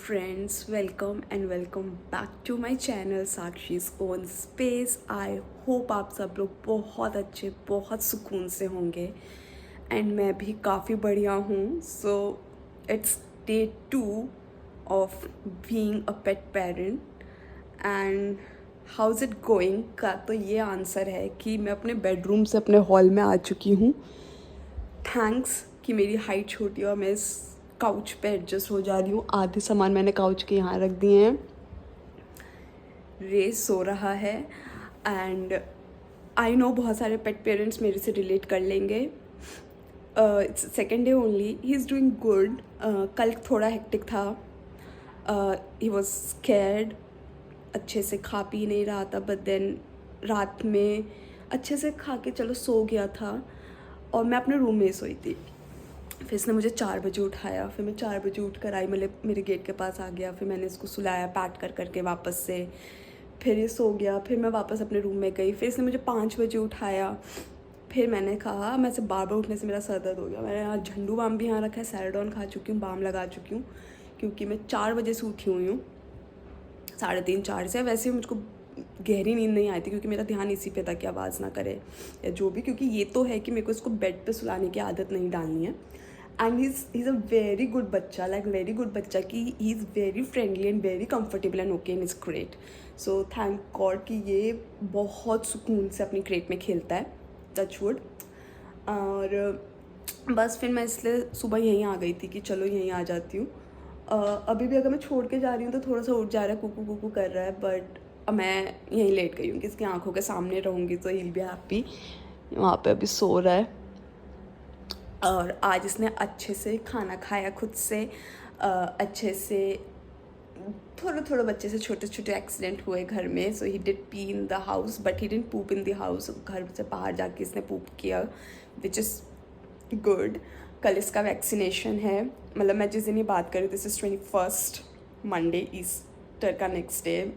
friends, welcome and welcome back to my channel साक्षी's own space. I hope आप सब लोग बहुत अच्छे बहुत सुकून से होंगे एंड मैं भी काफ़ी बढ़िया हूँ. So it's day 2 of being a pet parent and how's it going का तो ये आंसर है कि मैं अपने बेडरूम से अपने हॉल में आ चुकी हूँ. थैंक्स कि मेरी हाइट छोटी है और मैं इस काउच पे एडजस्ट हो जा रही हूँ. आधे सामान मैंने काउच के यहाँ रख दिए हैं. रे सो रहा है एंड आई नो बहुत सारे पेट पेरेंट्स मेरे से रिलेट कर लेंगे. It's second day only. He is doing good. कल थोड़ा हेक्टिक था. He was scared. अच्छे से खा पी नहीं रहा था बट देन रात में अच्छे से खा के चलो सो गया था और मैं अपने रूम में सोई थी. फिर इसने मुझे 4 बजे उठाया. फिर मैं 4 बजे उठ कर आई, मेरे गेट के पास आ गया. फिर मैंने इसको सुलाया पैट कर करके वापस से. फिर ये सो गया. फिर मैं वापस अपने रूम में गई. फिर इसने मुझे 5 बजे उठाया. फिर मैंने कहा, मैं से बार बार उठने से मेरा सर दर्द हो गया. मैंने यहाँ झंडू बाम भी यहाँ रखा है, सैराडॉन खा चुकी हूँ, बाम लगा चुकी हूँ क्योंकि मैं 4 बजे से उठी हुई हूँ. 3:30-4 से. वैसे ही मुझको गहरी नींद नहीं आई थी क्योंकि मेरा ध्यान इसी पे था कि आवाज़ ना करे या जो भी, क्योंकि ये तो है कि मेरे को इसको बेड पे सुलाने की आदत नहीं डालनी है. And he is a very good बच्चा, लाइक वेरी गुड बच्चा कि he is very friendly and very comfortable and okay and is great. So thank God कि ये बहुत सुकून से अपनी क्रेट में खेलता है. Touch wood. और बस फिर मैं इसलिए सुबह यहीं आ गई थी कि चलो यहीं आ जाती हूँ. अभी भी अगर मैं छोड़ के जा रही हूँ तो थोड़ा सा उठ जा रहा है, कुकू कुकू कर रहा है, बट मैं यहीं लेट गई हूँ कि इसकी आंखों के सामने रहूँगी तो ही बी हैप्पी. वहाँ पे अभी सो रहा है. और आज इसने अच्छे से खाना खाया खुद से. अच्छे से थोड़े बच्चे से छोटे छोटे एक्सीडेंट हुए घर में. So he did pee in the house but he didn't poop in the house. घर से बाहर जाके इसने पूप किया विच इज़ गुड. कल इसका वैक्सीनेशन है. मतलब मैं जिस दिन ये बात कर रही हूँ दिस इज़ 21 मंडे, ईस्टर का नेक्स्ट डे.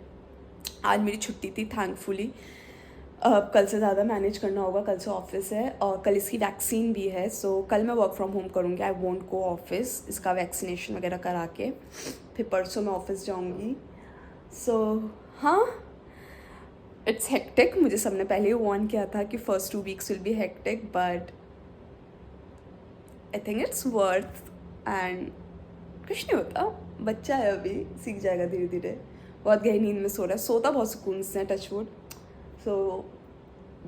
आज मेरी छुट्टी थी थैंकफुली. कल से ज़्यादा मैनेज करना होगा. कल से ऑफिस है और कल इसकी वैक्सीन भी है. सो कल मैं वर्क फ्रॉम होम करूँगी. आई वोंट गो ऑफिस इसका वैक्सीनेशन वगैरह करा के. फिर परसों मैं ऑफिस जाऊँगी. सो हाँ, इट्स हेक्टिक. मुझे सबने पहले ही वार्न किया था कि first 2 weeks will be hectic but I think it's worth. And कुछ नहीं होता, बच्चा है अभी, सीख जाएगा धीरे धीरे. बहुत गहरी नींद में सो रहा है. सोता बहुत सुकून से, टच वुड. सो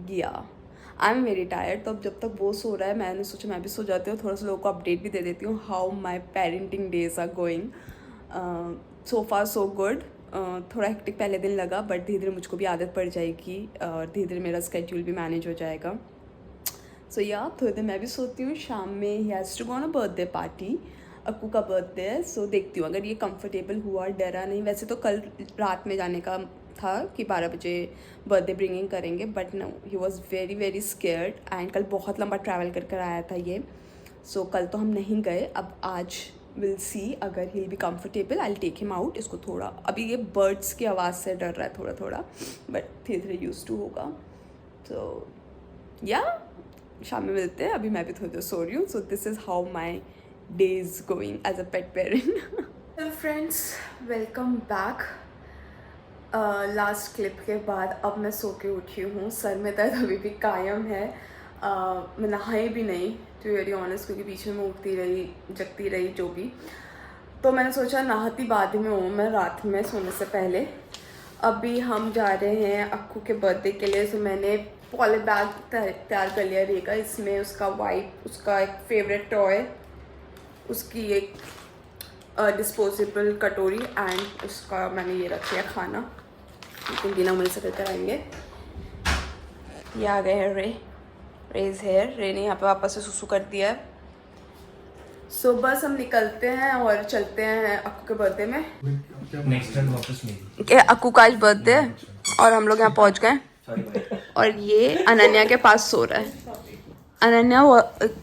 या आई एम वेरी टायर्ड. तो अब जब तक वो सो रहा है मैंने सोचा मैं भी सो जाती हूँ. थोड़ा सा लोगों को अपडेट भी दे देती हूँ how my parenting days are going. So far so good. थोड़ा हेक्टिक पहले दिन लगा बट धीरे धीरे मुझको भी आदत पड़ जाएगी और धीरे धीरे मेरा स्केड्यूल भी मैनेज हो जाएगा. सो या थोड़ी देर मैं भी सोती हूँ. शाम में ही has to go on a birthday party. Akku का बर्थडे है. सो देखती हूँ अगर ये कंफर्टेबल हुआ, डरा नहीं. वैसे तो कल रात में जाने का था कि 12 बजे बर्थडे ब्रिंगिंग करेंगे but no, he was very very scared. And कल बहुत लंबा ट्रैवल कर कर आया था ये. सो कल तो हम नहीं गए. अब आज विल सी अगर he be comfortable I take him out. इसको थोड़ा अभी ये बर्ड्स की आवाज़ से डर रहा है थोड़ा थोड़ा बट धीरे धीरे यूज टू होगा. तो या शाम में मिलते हैं. अभी मैं भी थोड़ी देर सो रही हूँ. So this is how my day is going as a pet parent. Hello friends, welcome back. Last clip के बाद अब मैं सो के उठी हूँ. सर में दर्द अभी भी कायम है. मैं नहाई भी नहीं टू वेरी ऑनेस्ट क्योंकि बीच में उठती रही जगती रही जो भी. तो मैंने सोचा नहाती बाद में हूँ मैं रात में सोने से पहले. अभी हम जा रहे हैं अक्कू के बर्थडे के लिए. सो मैंने पॉली बैग तैयार कर लिया रहेगा. इसमें उसका वाइप, उसका एक फेवरेट टॉय, उसकी एक डिस्पोजेबल कटोरी एंड उसका मैंने ये रख लिया खाना. लेकिन बिना मुझे से करके आएंगे. ये आ गए हैं रेज हेयर. रे ने यहाँ पे वापस से सुसु कर दिया है. सो बस हम निकलते हैं और चलते हैं अक्कू के बर्थडे में. नेक्स्ट टाइम वापस नहीं. अक्कू का आज बर्थडे है और हम लोग यहाँ पहुँच गए. और ये अनन्या के पास सो रहा है. अनन्या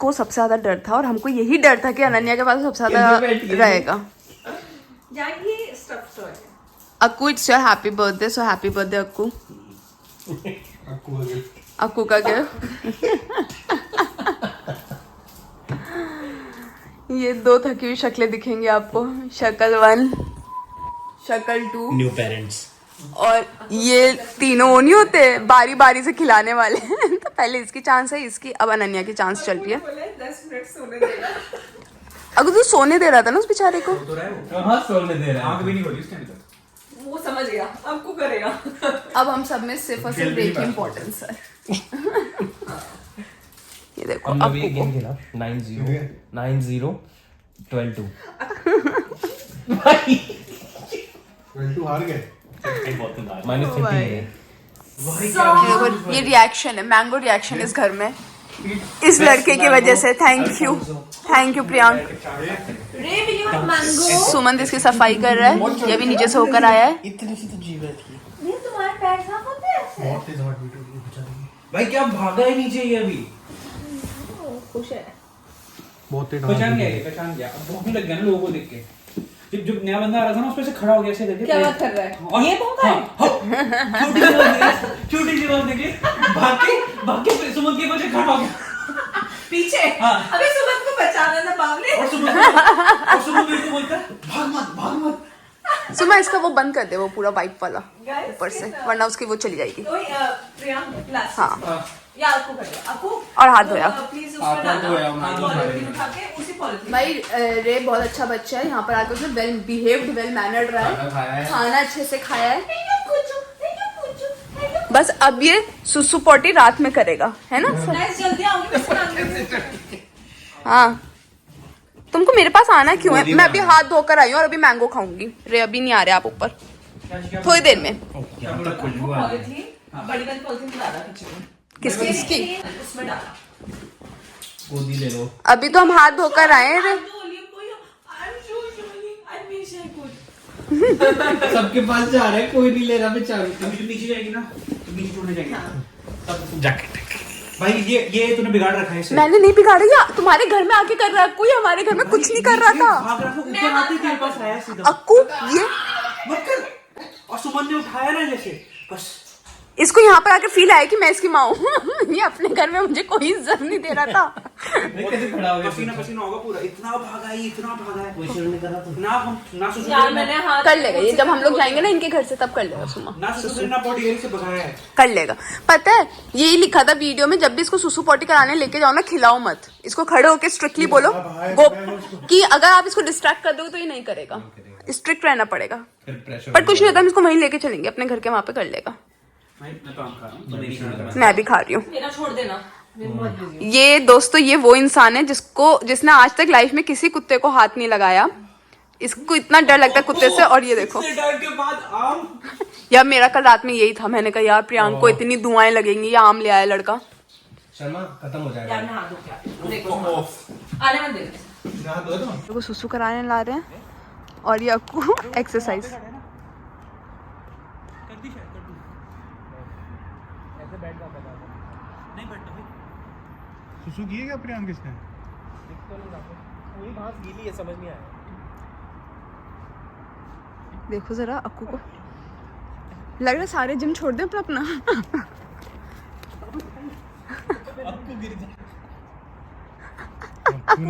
को सबसे ज़्यादा डर था और हमको यही डर था कि अनन्या के पास सबसे ज़्यादा रहेगा. Akku, it's your happy birthday. So happy birthday Akku. Akku का गिफ्ट. ये 2 थकी हुई शक्लें दिखेंगी आपको. शक्ल 1 शक्ल 2 न्यू पेरेंट्स। और ये तीनों वो नहीं होते बारी बारी से खिलाने वाले तो पहले इसकी चांस है, इसकी, अब अनन्या की चांस चल रही है। 10 मिनट सोने देगा। अगर तू सोने दे रहा था ना उस बेचारे को। कहाँ सोने दे रहा है? आंख भी नहीं खोली उसने अभी तक। वो समझ गया, अब को करेगा। अब हम सब में सिर्फ और सिर्फ ब्रेक की इम्पोर्टेंस है। ये देखो हम अब अभी गेम खेला 9-0 9-0 12-2 12 हार गए। -15 देखो ये रिएक्शन है, मैंगो रिएक्शन इस घर में इस लड़के की वजह से। Thank you Priyank. रे भी यू मैंगो। सुमंत इसकी सफाई कर रहा है, ये भी नीचे से होकर आया है। इतनी सी तो जीव थी नहीं तुम्हारे पैर साफ होते हैं ऐसे? बहुत तेज हार्ट बीट हो रही है बेचारी। भाई, क्या भागा है नीचे ये अभी? खुश है। बहुत तेज पहचान गया अब भूख नहीं लग गया ना लोगों को देख के। जब नया बंदा आ रहा था ना, उस पे से खड़ा हो गया ऐसे करके। क्या बात कर रहा है? और ये भौंका है? छोटी सी बात देखिए, भाग के सुमन के पीछे खड़ा हो गया पीछे। हाँ। अबे सुमन को बचाना था बावले। और सुमन मेरे को बोलता है भाग मत। सुमा इसका वो बंद कर दे, वो पूरा वाइप वाला Guys, ऊपर से, वरना उसकी वो चली जाएगी। तो प्रियांक लास्ट। हाँ या आपको कर दो, आपको। और हाथ धोया। प्लीज हाथ उसमें मत धोया, डालना। हाथ पॉलिथीन उठा के उसी पॉलिथीन। भाई रे बहुत अच्छा बच्चा है, यहाँ पर आकर उसने वेल बिहेव्ड, वेल मैनर्ड रहा है, खाया है। खाना अच्छे से खाया है। बस अब ये सुसु पोटी रात में करेगा, है ना? गाइस जल्दी आओ, मैं इसको हाँ, तुमको मेरे पास आना क्यों है? मैं अभी हाथ धोकर आई हूँ और अभी मैंगो खाऊंगी। रे अभी नहीं आ रहे आप ऊपर, थोड़ी देर में। पॉलिथीन बड़ी वाली पॉलिथीन को डाला किचन में। किसकी? उसमें डाला। गोदी ले लो। अभी तो हम हाथ धोकर आए हैं। सबके पास जा रहे हैं, कोई नहीं ले रहा बेचारा। अभी जो नीचे जाएगी ना, तो नीचे छोड़ने जाएंगे तब जैकेट भाई ये तूने बिगाड़ रखा है इसे। मैंने नहीं बिगाड़ा, या तुम्हारे घर में आके कर रहा है कोई, हमारे घर में कुछ नहीं कर रहा था। भाग रहा था, ऊपर आते ही तेरे पास आया सीधा। अक्कू ये मत कर। और सुमन ने उठाया ना जैसे, बस इसको यहाँ पर आके फील आया कि मैं इसकी माँ हूँ। ये अपने घर में मुझे कोई इज्जत नहीं दे रहा था। कैसे खड़ा हो गया? पसीना होगा पूरा। इतना भागा है कोई शुरू नहीं करा तो ना सुसु यार मैंने हाथ कर लेगा ये, जब हम लोग जाएंगे ना इनके घर से तब कर लेगा सुमा, ना सुसु ना बॉडी एयर से भगाया है। कर लेगा। पता है यही लिखा था वीडियो में, जब भी इसको सुसु पोटी कराने लेके जाओ ना, खिलाओ मत इसको, खड़े होके स्ट्रिक्टली बोलो वो कि अगर आप इसको डिस्ट्रैक्ट कर दोगे तो ये नहीं करेगा, स्ट्रिक्ट रहना पड़ेगा। पर कुछ नहीं होता, हम इसको वहीं लेके चलेंगे अपने घर के, वहां पे कर लेगा। मैं तो आम खा रहा हूँ, तो नहीं खा रहा। मैं भी खा रही हूँ। मेरा छोड़ देना, मैं बहुत बिजी हूँ। ये दोस्तों ये वो इंसान है जिसने आज तक लाइफ में किसी कुत्ते को हाथ नहीं लगाया। इसको इतना डर लगता है कुत्ते से। और ये देखो इतने डर के बाद आम। यार मेरा कल रात में यही था, मैंने कहा यार प्रियांक को इतनी दुआएं लगेंगी, ये आम ले आया लड़का। शर्मा खत्म हो यार जाएगा। मैं हाथ धो के आती हूँ। देखो आने मत देना। को सुसु कराने ला रहे हैं और ये अक्कू एक्सरसाइज। सुसु की है क्या प्रियांक इसने? पूरी घास गीली है, समझ नहीं आया। देखो जरा अक्कू को, लग रहा है सारे जिम छोड़ दे अपना अपना।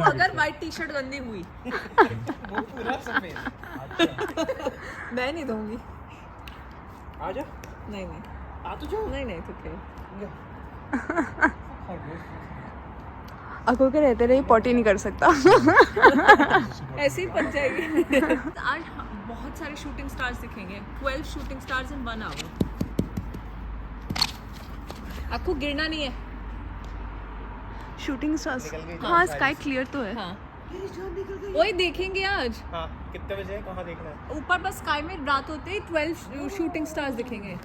अगर व्हाइट टी शर्ट गंदी हुई वो पूरा सफेद। मैं नहीं दूंगी। आजा। नहीं आ तो जाओ। नहीं तो क्या। अक्कू के रहते रहे पॉटी नहीं कर सकता। ऐसे ही पक जाएगी। आज बहुत सारे शूटिंग स्टार्स दिखेंगे। 12 शूटिंग स्टार्स इन 1 आवर। आपको गिरना नहीं है। शूटिंग स्टार्स, हाँ स्काई क्लियर तो है। हाँ वही देखेंगे आज। हाँ, कितने बजे कहाँ देखना है? ऊपर बस स्काई में रात होते ही 12 शूटिंग स्टार्स दिखेंगे।